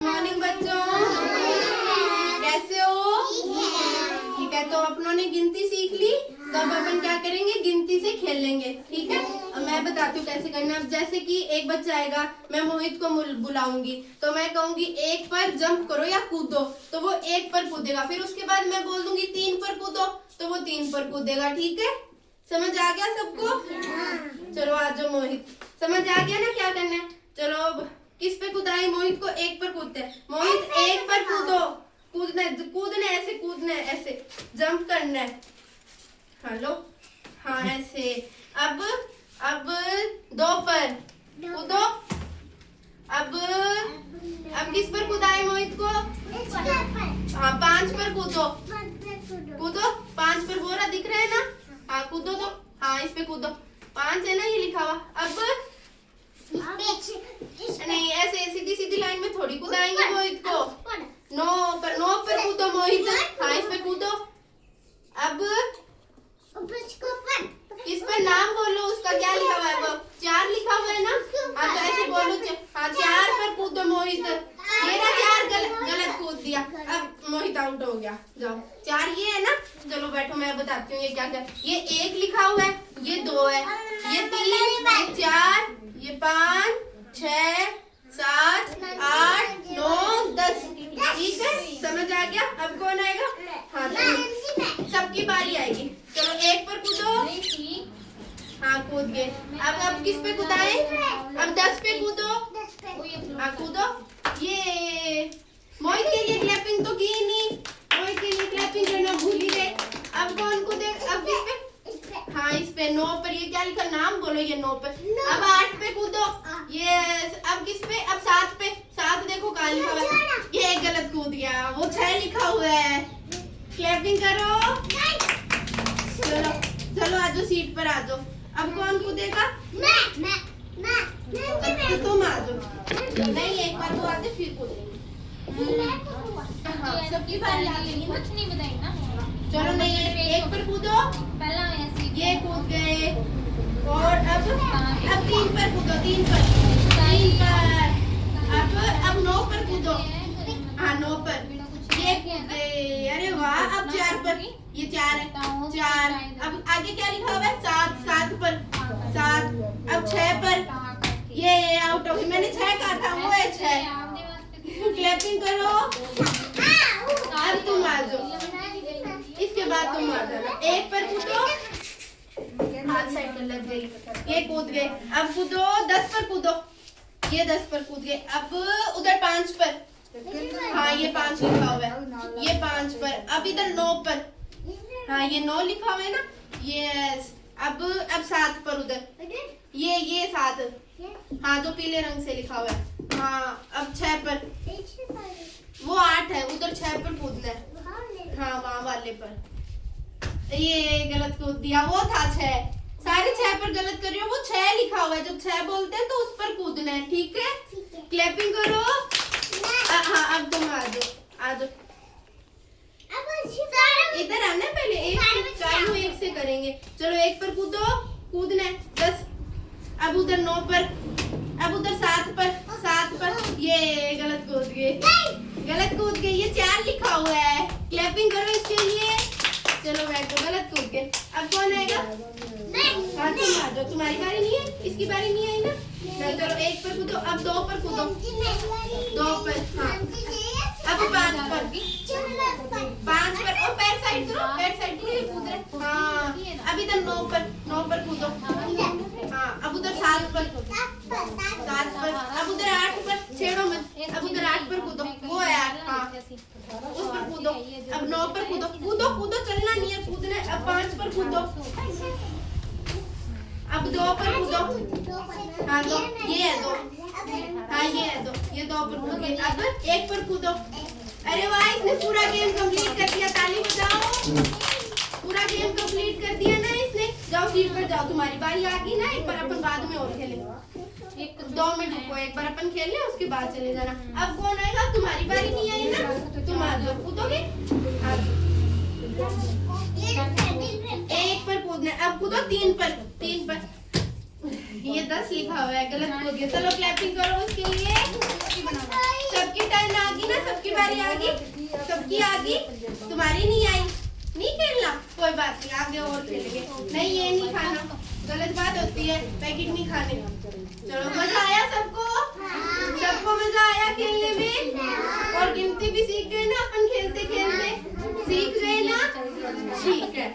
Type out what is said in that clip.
Morning बच्चों, कैसे हो? ठीक है, तो अपनों ने गिनती सीख ली, तो अब अपन क्या करेंगे, गिनती से खेलेंगे। ठीक है, अब मैं बताती हूँ कैसे करना है। जैसे कि एक बच्चा आएगा, मैं मोहित को बुलाऊंगी, तो मैं कहूंगी 1 पर जंप करो या कूदो, तो वो 1 पर कूदेगा। फिर उसके बाद मैं बोल दूंगी 3 पर कूदो, तो वो 3 पर कूदेगा। ठीक है, समझ आ गया सबको? चलो आ जाओ मोहित, समझ आ गया ना क्या करना है? चलो अब किस पे कूदाए? मोहित को 1 पर कूदते हैं। मोहित 1 पर कूदो, कूदना है ऐसे, कूदना है ऐसे, जंप करना है। हेलो, हाँ ऐसे। अब 2 पर कूदो। अब किस पर कूदाए मोहित को? हाँ 5 पर कूदो, कूदो 5 पर। बोरा दिख रहा है ना? हाँ कूदो, तो हाँ इस पे कूदो। 5 है ना ये लिखा हुआ। अब नहीं, ऐसे सीधी सीधी लाइन में थोड़ी कूदाएंगे मोहित को। 9 पर कूदो मोहित। हाँ इस पे कूदो। अब इस पर नाम बोलो, उसका क्या लिखा हुआ है? वो 4 लिखा हुआ है ना? हाँ तो ऐसे बोलो। हाँ 4 पर कूदो मोहित। ये ना 4 गलत कूद दिया, अब मोहित आउट हो गया। जाओ 4 ये है ना? चलो बैठो, मैं बताती हूँ ये क्या क्या। ये 1 लिखा हुआ है, ये 2 है, ये 3, ये 4, ये 5, 6, 7, 8, 9, 10। ठीक है, समझ आ गया? अब कौन आएगा? हाँ सबकी बारी आएगी। चलो 1 पर कूदो। हाँ कूद गए। अब किस पे कूदाए? अब 10 पे कूदो। हाँ कूदो। ये मोहित के लिए क्लैपिंग तो की नहीं, मोहित के लिए क्लैपिंग करना भूल ही गए। अब कौन कूदे? अब किस पे? हाँ इस पे 9 पर। ये क्या लिखा? नाम बोलो। ये 9 पर। अब 8 पे कूदो। ये अब किस पे? अब 7 पे। 7 देखो कहाँ लिखा हुआ है? ये एक गलत कूद गया, वो 6 लिखा हुआ है। क्लैपिंग करो। चलो चलो आ जाओ, सीट पर आ जाओ। अब कौन कूदेगा? मैं। तो तुम आ जाओ। नहीं, एक बार तो आते फिर कूदेंगे। हाँ सबकी बारी आ गई ना? कुछ नहीं बताई ना। चलो नहीं, 1 पर कूदो। पहला ऐसे ये कूद गए। और अब 3 पर कूदो। 3 पर। अब 9 पर कूदो। हाँ 9 पर। ये कूद गए। अरे वाह। अब 4 पर। ये 4 है, 4। अब आगे क्या लिखा हुआ है? 7 पर। 7। अब 6 पर। ये आउट हो गई। मैंने 6 कहा था, वो है 6। क्लैपिंग करो। अब तुम आ जाओ, इसके बाद तुम आ जाना। 1 पर कूदो। हाथ साइड पर लग गई। ये कूद गए। अब कूदो 10 पर कूदो। ये 10 पर कूद गए। अब उधर 5 पर। हाँ ये 5 लिखा हुआ है, ये 5 पर। अब इधर 9 पर। हाँ ये 9 लिखा हुआ है ना? यस। अब 7 पर उधर। ये 7। हाँ जो पीले रंग से लिखा हुआ है। हाँ अब 6 पर। वो 8 है, उधर 6 पर कूदना है। हाँ वहाँ वाले पर। ये गलत कूद दिया, वो था 6। सारे 6 पर गलत कर रही हो। वो 6 लिखा हुआ है, जब 6 बोलते हैं तो उस पर कूदना है। ठीक है, क्लैपिंग करो। हाँ अब तुम आ जाओ। इधर आना पहले। एक से करेंगे। चलो 1 पर कूदना है। 10। अब उधर 9 पर। अब उधर 7 पर। ये गलत कूद गए। ये 4 लिखा हुआ है। क्लैपिंग करो इसके लिए। चलो बैठो, गलत कूद गए। अब कौन आएगा? हाँ तुम आ जाओ, तुम्हारी बारी नहीं है, इसकी बारी नहीं आई ना? चलो 1 पर कूदो। अब 2 पर कूदो। 2 पर। हाँ अब 5 पर। 5 पर। और पैर साइड करो, पैर साइड कूद रहे। हाँ अब इधर 9 पर कूदो। हाँ अब उधर 7 पर। अब उधर 8 पर। छेड़ो मत। अब उधर 8 पर कूदो। वो है 8। हाँ उस पर कूदो। अब 9 पर कूदो। चलना नहीं है, कूदना है। अब 5 पर कूदो। अब 2 पर कूदो। हाँ 2। ये है 2। हाँ ये है 2। ये 2 पर कूद गए। अब 1 पर कूदो। अरे वाह, इसने पूरा गेम कंप्लीट कर दिया। ताली बजाओ। पूरा गेम कंप्लीट कर दिया ना इसने। जाओ सीट पर जाओ, तुम्हारी बारी आ गई ना। एक बार अपन बाद में और खेलेंगे। 2 मिनट रुको, एक बार अपन खेल लें, उसके बाद चले जाना। अब कौन आएगा? तुम्हारी बारी नहीं आई ना, तुम आ जाओ। कूदोगे? 1 पर कूदना। अब कूदो 3 पर। ये 10 लिखा हुआ है, गलत हो गया। चलो क्लैपिंग करो उसके लिए। सबकी टर्न सबकी बारी आ गई, सबकी आ गई, तुम्हारी नहीं आई, नहीं खेलना, कोई बात नहीं, आगे और खेलेंगे। नहीं ये नहीं खाना, गलत बात होती है, पैकेट नहीं खाने। चलो मजा आया सबको? सबको मजा आया खेलने में? और गिनती भी सीख गए ना अपन खेलते खेलते? सीख गए ना? ठीक है।